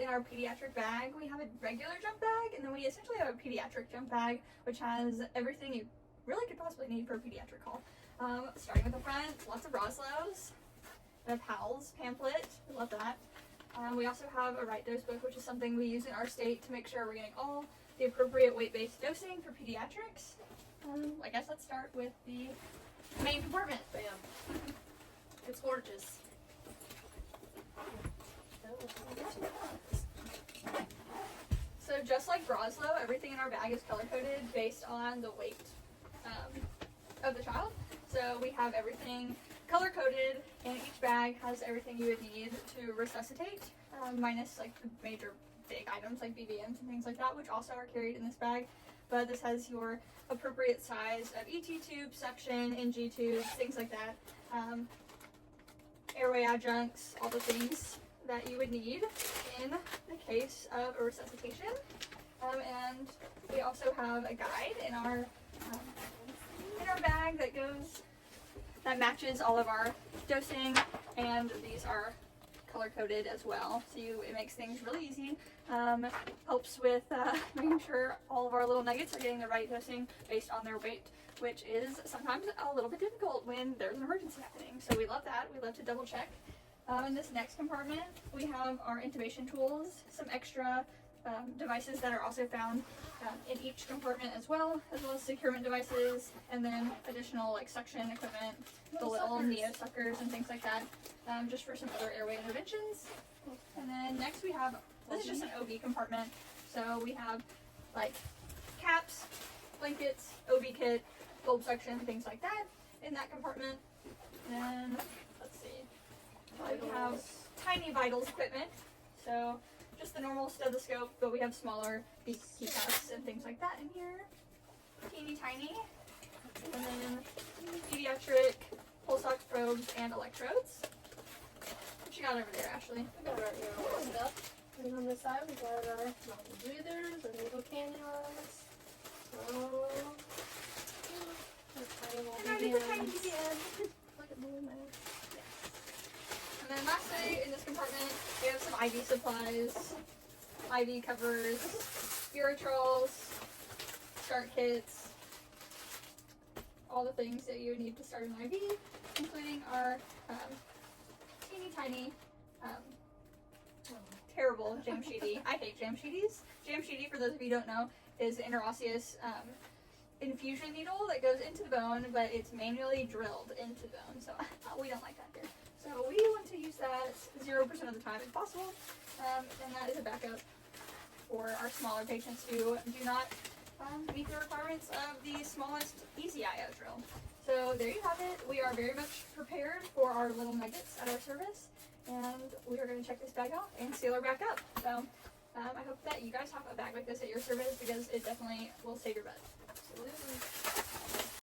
in our pediatric bag, we have a regular jump bag, and then we essentially have a pediatric jump bag, which has everything you really could possibly need for a pediatric call. Starting with the front, lots of Roslows. We have Howell's pamphlet, we love that. We also have a right dose book, which is something we use in our state to make sure we're getting all the appropriate weight-based dosing for pediatrics. I guess let's start with the main compartment. Bam. It's gorgeous. So just like Broslow, everything in our bag is color-coded based on the weight of the child. So we have everything color-coded, and each bag has everything you would need to resuscitate, minus like the major big items like BVMs and things like that, which also are carried in this bag. But this has your appropriate size of ET tube, suction, NG tubes, things like that. Airway adjuncts, all the things that you would need in the case of a resuscitation. And we also have a guide in our bag that matches all of our dosing, and these are color coded as well, so it makes things really easy. Helps with making sure all of our little nuggets are getting the right dosing based on their weight, which is sometimes a little bit difficult when there's an emergency happening. So we love that. We love to double check. In this next compartment, we have our intubation tools, some extra devices that are also found in each compartment as well as securement devices, and then additional like suction equipment, the little neo suckers and things like that, just for some other airway interventions. And then next we have, this is just an OB compartment, so we have like caps, blankets, OB kit, bulb suction, things like that in that compartment. And then let's see, we have tiny vitals equipment, so just the normal stethoscope, but we have smaller keycaps and things like that in here. Teeny tiny. And then pediatric pulse ox probes and electrodes. What you got over there, Ashley? We got our ear stuff. And on this side, we got our mountain breathers, our needle cannulas. Oh, Tiny BVM. Look at the little man. And then lastly, in this compartment, we have some IV supplies, IV covers, spirituals, start kits, all the things that you would need to start an IV, including our teeny tiny, terrible Jamshidi. I hate Jamshidis. Jamshidi, for those of you who don't know, is an interosseous infusion needle that goes into the bone, but it's manually drilled into the bone, so we don't like that here. So we want to use that 0% of the time if possible, and that is a backup for our smaller patients who do not meet the requirements of the smallest easy IO drill. So there you have it. We are very much prepared for our little nuggets at our service, and we are going to check this bag off and seal her back up. So I hope that you guys have a bag like this at your service, because it definitely will save your butt. Absolutely.